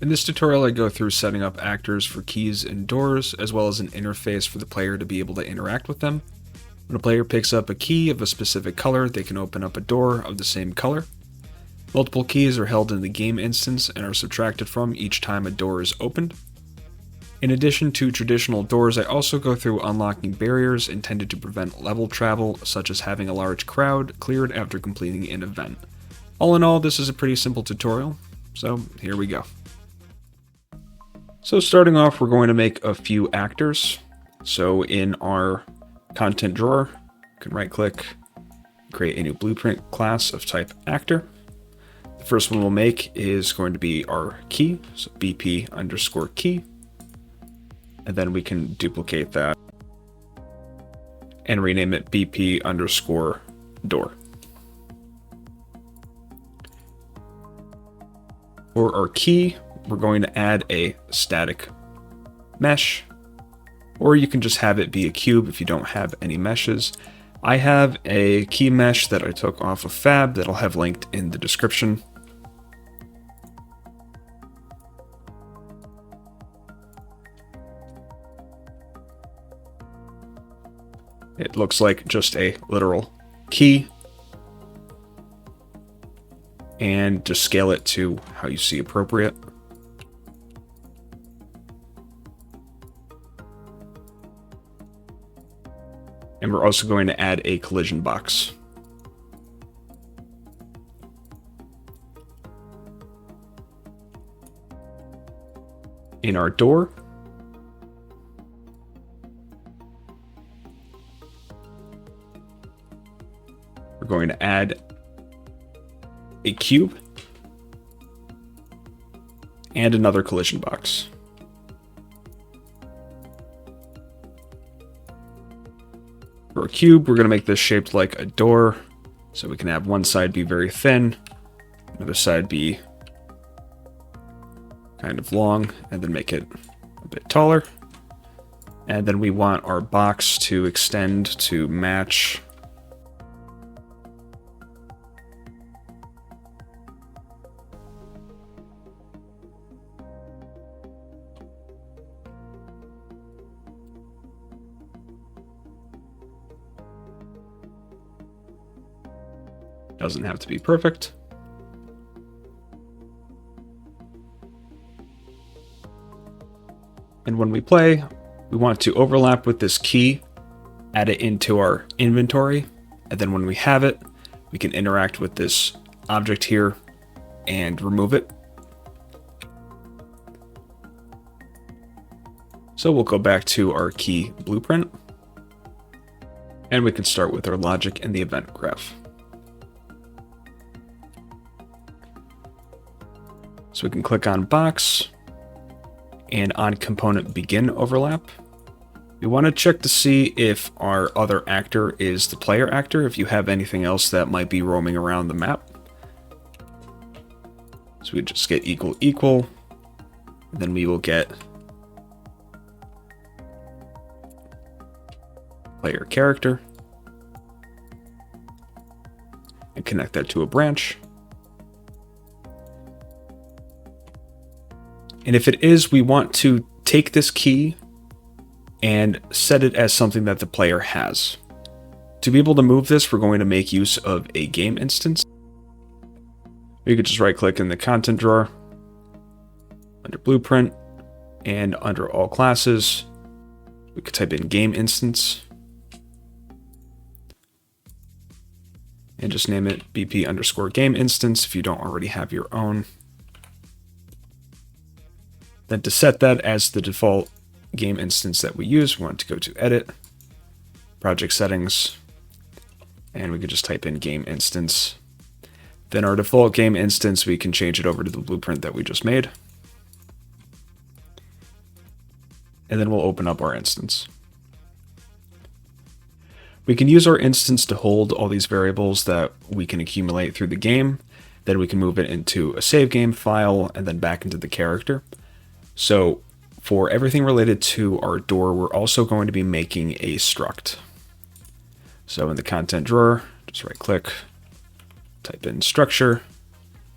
In this tutorial, I go through setting up actors for keys and doors, as well as an interface for the player to be able to interact with them. When a player picks up a key of a specific color, they can open up a door of the same color. Multiple keys are held in the game instance and are subtracted from each time a door is opened. In addition to traditional doors, I also go through unlocking barriers intended to prevent level travel, such as having a large crowd cleared after completing an event. All in all, this is a pretty simple tutorial, so here we go. So starting off, we're going to make a few actors. So in our content drawer, you can right click, create a new blueprint class of type actor. The first one we'll make is going to be our key, so BP underscore key. And then we can duplicate that and rename it BP underscore door. For our key, we're going to add a static mesh, or you can just have it be a cube if you don't have any meshes. I have a key mesh that I took off of Fab that I'll have linked in the description. It looks like just a literal key, and just scale it to how you see appropriate. And we're also going to add a collision box. In our door, we're going to add a cube and another collision box. For a cube, we're going to make this shaped like a door, so we can have one side be very thin, another side be kind of long, and then make it a bit taller. And then we want our box to extend to match doesn't have to be perfect. And when we play, we want to overlap with this key, add it into our inventory, and then when we have it, we can interact with this object here and remove it. So we'll go back to our key blueprint, and we can start with our logic and the event graph. So we can click on box and on component begin overlap. We want to check to see if our other actor is the player actor, if you have anything else that might be roaming around the map. So we just get equal equal, and then we will get player character and connect that to a branch. And if it is, we want to take this key and set it as something that the player has. To be able to move this, we're going to make use of a game instance. We could just right click in the content drawer, under blueprint, and under all classes, we could type in game instance, and just name it BP underscore game instance if you don't already have your own. Then to set that as the default game instance that we use, we want to go to Edit, Project Settings, and we could just type in Game Instance. Then our default game instance, we can change it over to the blueprint that we just made. And then we'll open up our instance. We can use our instance to hold all these variables that we can accumulate through the game. Then we can move it into a save game file and then back into the character. So for everything related to our door, we're also going to be making a struct. So in the content drawer, just right click, type in structure,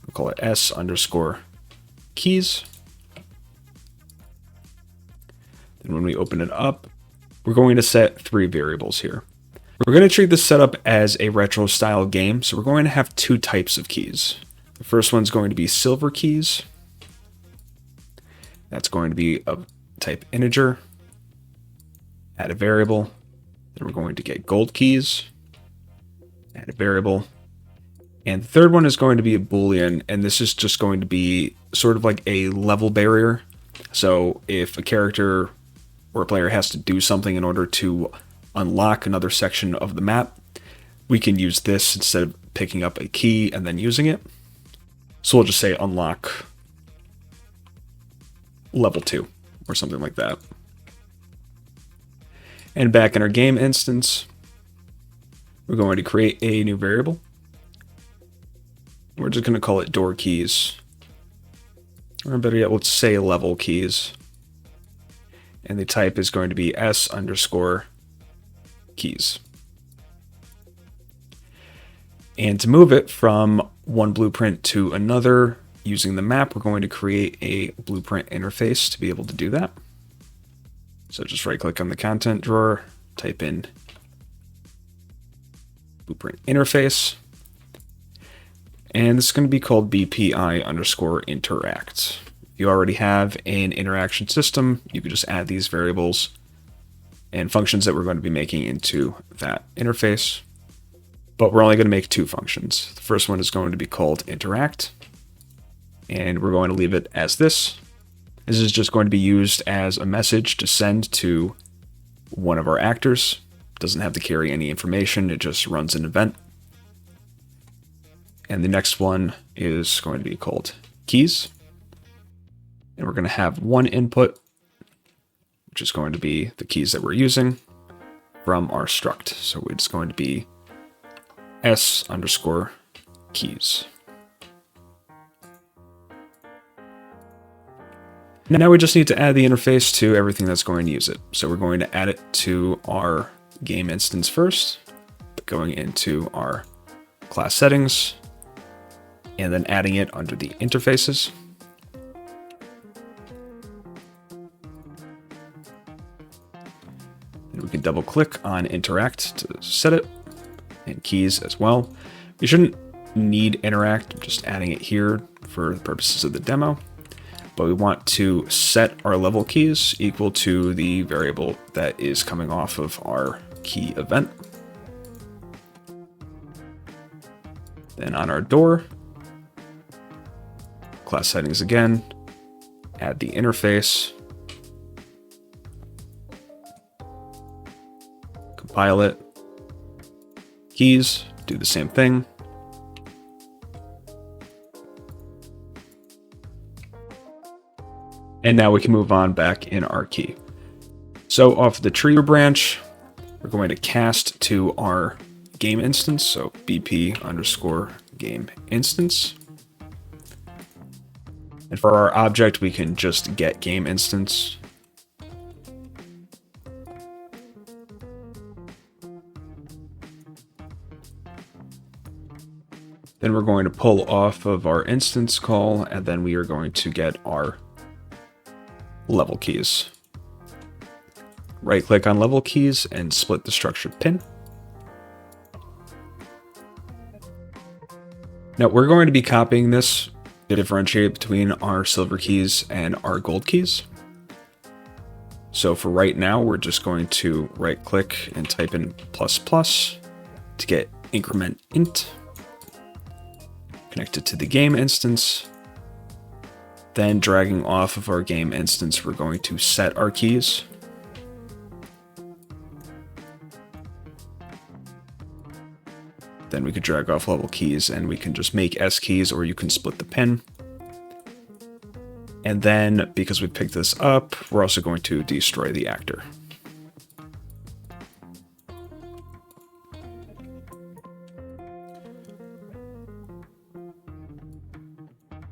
we'll call it S underscore keys. And when we open it up, we're going to set 3 variables here. We're going to treat this setup as a retro style game, so we're going to have 2 types of keys. The first one's going to be silver keys. That's going to be of type integer. Add a variable. Then we're going to get gold keys. Add a variable. And the third one is going to be a Boolean, and this is just going to be sort of like a level barrier. So if a character or a player has to do something in order to unlock another section of the map, we can use this instead of picking up a key and then using it. So we'll just say unlock level 2 or something like that. And back in our game instance, we're going to create a new variable. We're just going to call it door keys. Or better yet, let's say level keys. And the type is going to be s_keys. And to move it from one blueprint to another using the map, we're going to create a blueprint interface to be able to do that. So just right click on the content drawer, type in blueprint interface. And this is going to be called BPI_interact. If you already have an interaction system, you could just add these variables and functions that we're going to be making into that interface. But we're only going to make 2 functions. The first one is going to be called interact, and we're going to leave it as this. This is just going to be used as a message to send to one of our actors. It doesn't have to carry any information, it just runs an event. And the next one is going to be called keys. And we're going to have one input, which is going to be the keys that we're using from our struct. So it's going to be s_keys. Now we just need to add the interface to everything that's going to use it. So we're going to add it to our game instance first, going into our class settings, and then adding it under the interfaces. And we can double click on interact to set it, and keys as well. We shouldn't need interact, I'm just adding it here for the purposes of the demo. But we want to set our level keys equal to the variable that is coming off of our key event. Then on our door, class settings again, add the interface, compile it, keys, do the same thing. And now we can move on back in our key. So off the tree branch, we're going to cast to our game instance, so BP_game instance. And for our object, we can just get game instance. Then we're going to pull off of our instance call, and then we are going to get our level keys. Right click on level keys and split the structured pin. Now we're going to be copying this to differentiate between our silver keys and our gold keys. So for right now, we're just going to right click and type in ++ to get increment int. Connect it to the game instance. Then dragging off of our game instance, we're going to set our keys. Then we could drag off level keys and we can just make S keys, or you can split the pin. And then because we picked this up, we're also going to destroy the actor.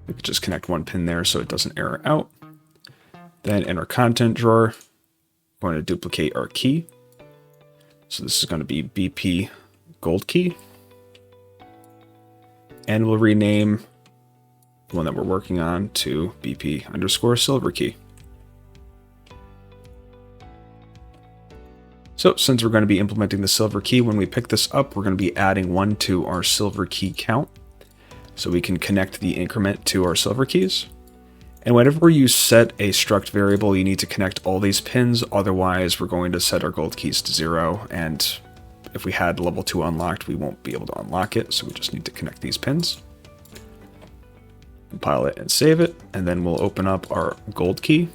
We could just connect one pin there so it doesn't error out. Then in our content drawer, we're going to duplicate our key. So this is going to be BP gold key. And we'll rename the one that we're working on to BP_silver key. So since we're going to be implementing the silver key, when we pick this up, we're going to be adding 1 to our silver key count. So we can connect the increment to our silver keys. And whenever you set a struct variable, you need to connect all these pins, otherwise we're going to set our gold keys to 0, and if we had level 2 unlocked, we won't be able to unlock it, so we just need to connect these pins. Compile it and save it, and then we'll open up our gold key.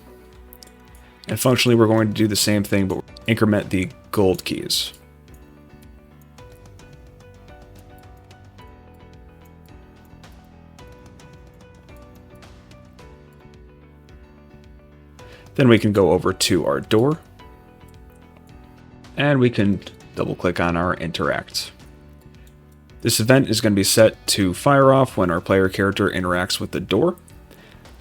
And functionally, we're going to do the same thing, but increment the gold keys. Then we can go over to our door, and we can double click on our interact. This event is going to be set to fire off when our player character interacts with the door.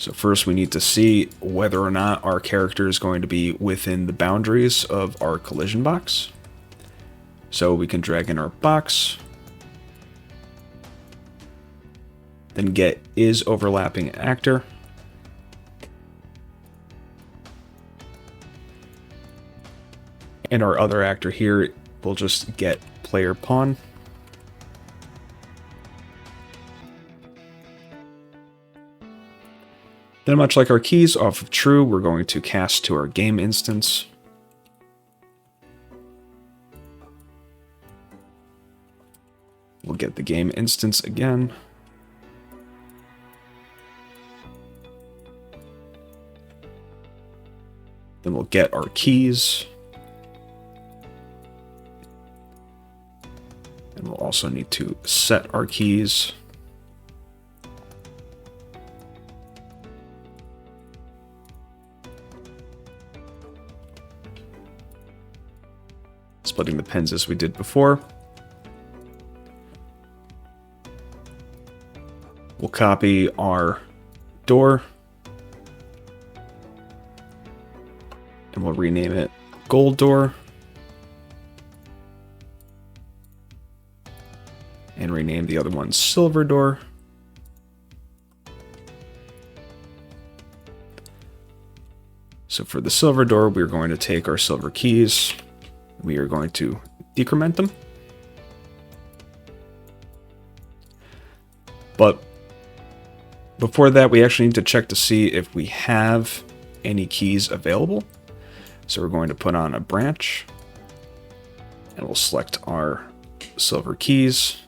So first we need to see whether or not our character is going to be within the boundaries of our collision box. So we can drag in our box, then get is overlapping actor. And our other actor here will just get player pawn. Then, much like our keys off of true, we're going to cast to our game instance. We'll get the game instance again. Then we'll get our keys. And we'll also need to set our keys. Splitting the pins as we did before. We'll copy our door. And we'll rename it Gold Door. And rename the other one Silver Door. So for the silver door, we're going to take our silver keys. We are going to decrement them. But before that, we actually need to check to see if we have any keys available. So we're going to put on a branch. And we'll select our silver keys.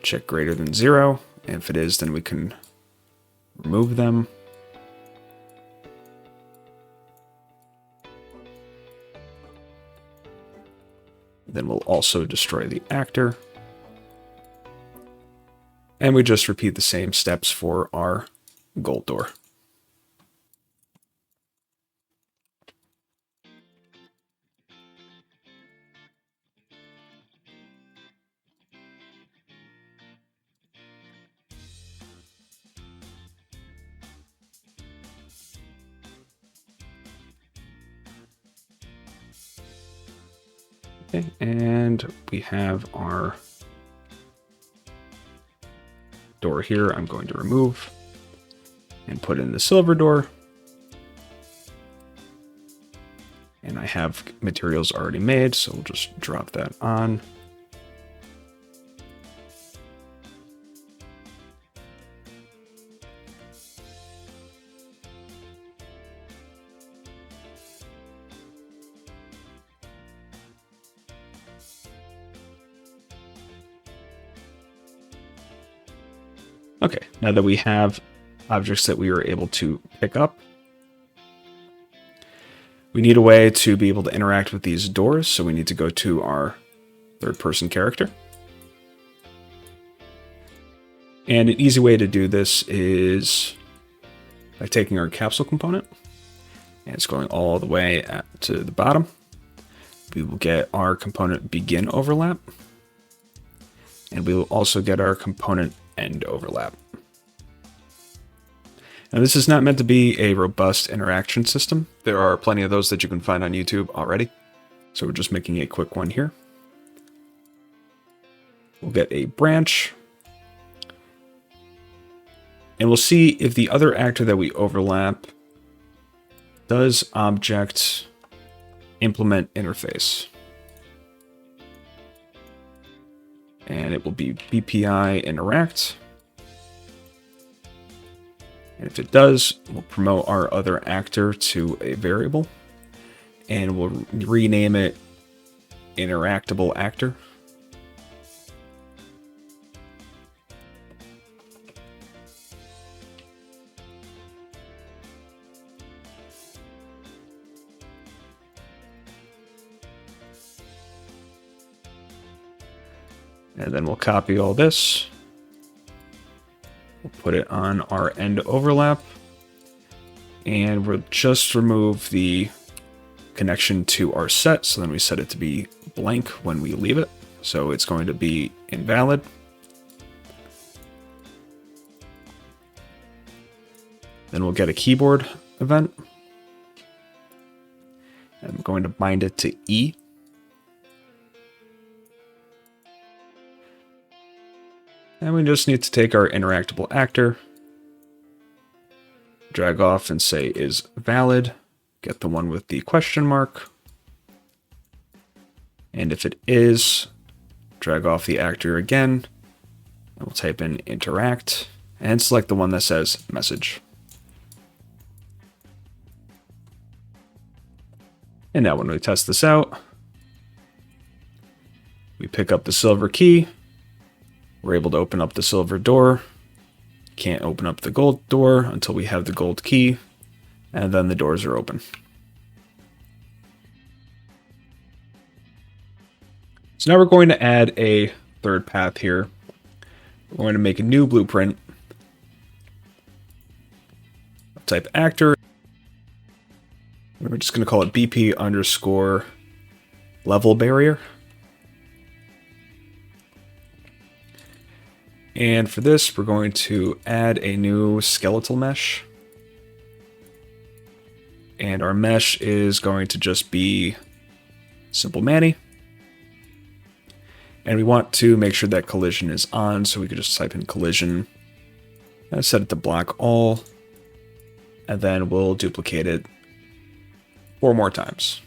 Check greater than 0. And if it is, then we can remove them. Then we'll also destroy the actor. And we just repeat the same steps for our gold door. Okay, and we have our door here. I'm going to remove and put in the silver door. And I have materials already made, so we'll just drop that on. Okay, now that we have objects that we are able to pick up, we need a way to be able to interact with these doors, so we need to go to our third-person character. And an easy way to do this is by taking our capsule component, and it's going all the way to the bottom. We will get our component begin overlap, and we will also get our component end overlap. Now, this is not meant to be a robust interaction system. There are plenty of those that you can find on YouTube already. So we're just making a quick one here. We'll get a branch. And we'll see if the other actor that we overlap does object implement interface. and it will be BPI interact. And if it does, we'll promote our other actor to a variable, and we'll rename it interactable actor. And then we'll copy all this. We'll put it on our end overlap. And we'll just remove the connection to our set. So then we set it to be blank when we leave it. So it's going to be invalid. Then we'll get a keyboard event. I'm going to bind it to E. And we just need to take our interactable actor, drag off and say is valid, get the one with the question mark. And if it is, drag off the actor again, and we'll type in interact, and select the one that says message. And now when we test this out, we pick up the silver key. We're able to open up the silver door. Can't open up the gold door until we have the gold key, and then the doors are open. So now we're going to add a third path here. We're going to make a new blueprint. Type actor. We're just going to call it BP underscore level barrier. And for this, we're going to add a new skeletal mesh. And our mesh is going to just be simple Manny. And we want to make sure that collision is on, so we could just type in collision. And set it to block all. And then we'll duplicate it 4 more times.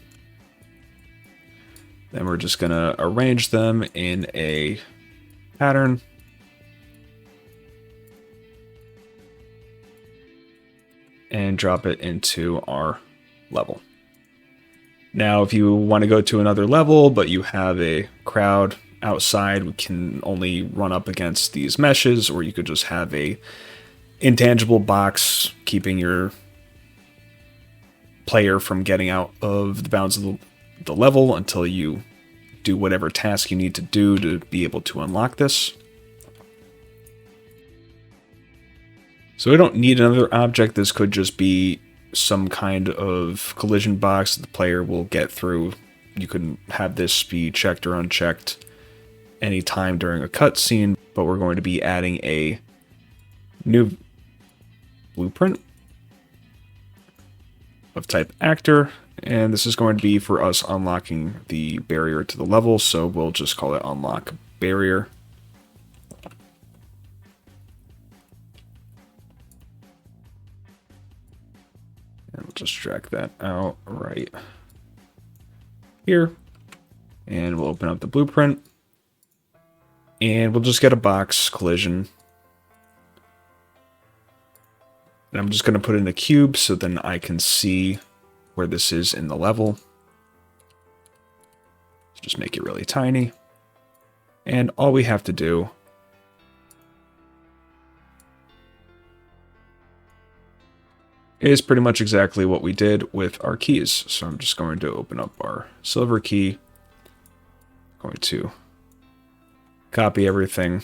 Then we're just going to arrange them in a pattern. And drop it into our level. Now, if you want to go to another level, but you have a crowd outside, we can only run up against these meshes, or you could just have a intangible box keeping your player from getting out of the bounds of the level until you do whatever task you need to do to be able to unlock this. So we don't need another object. This could just be some kind of collision box that the player will get through. You can have this be checked or unchecked anytime during a cutscene, but we're going to be adding a new blueprint of type actor, and this is going to be for us unlocking the barrier to the level, so we'll just call it unlock barrier. And we'll just drag that out right here. And we'll open up the blueprint. And we'll just get a box collision. And I'm just going to put in a cube so then I can see where this is in the level. Just make it really tiny. And all we have to do is pretty much exactly what we did with our keys. So I'm just going to open up our silver key. Going to copy everything.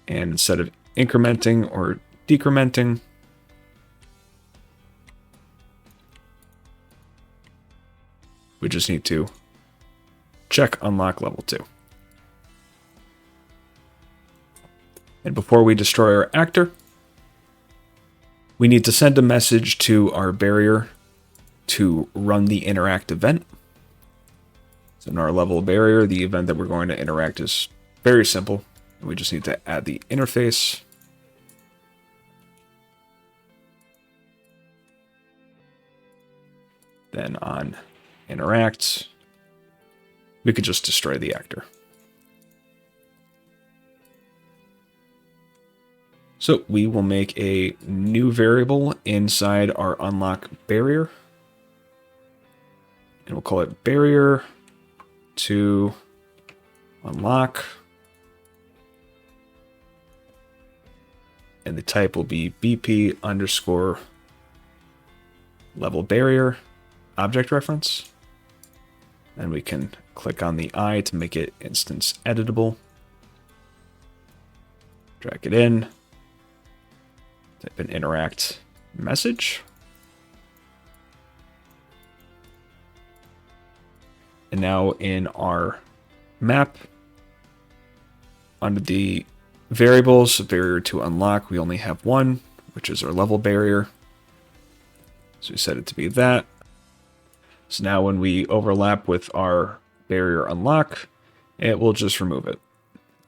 And instead of incrementing or decrementing, we just need to check unlock level 2. And before we destroy our actor, we need to send a message to our barrier to run the interact event. So in our level barrier, the event that we're going to interact is very simple. We just need to add the interface. Then on interact, we could just destroy the actor. So we will make a new variable inside our unlock barrier. And we'll call it barrier to unlock. And the type will be BP underscore level barrier object reference. And we can click on the eye to make it instance editable. Drag it in. Type in interact message. And now in our map, under the variables, barrier to unlock, we only have one, which is our level barrier. So we set it to be that. So now when we overlap with our barrier unlock, it will just remove it.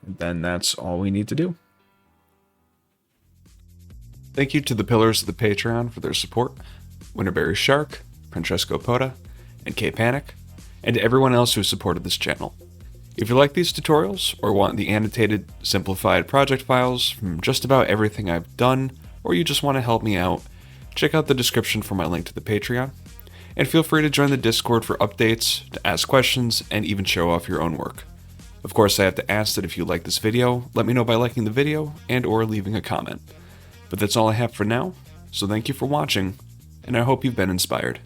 And then that's all we need to do. Thank you to the pillars of the Patreon for their support: Winterberry Shark, Francesco Pota, and K Panic, and to everyone else who supported this channel. If you like these tutorials, or want the annotated, simplified project files from just about everything I've done, or you just want to help me out, check out the description for my link to the Patreon. And feel free to join the Discord for updates, to ask questions, and even show off your own work. Of course, I have to ask that if you like this video, let me know by liking the video and or leaving a comment. But that's all I have for now, so thank you for watching, and I hope you've been inspired.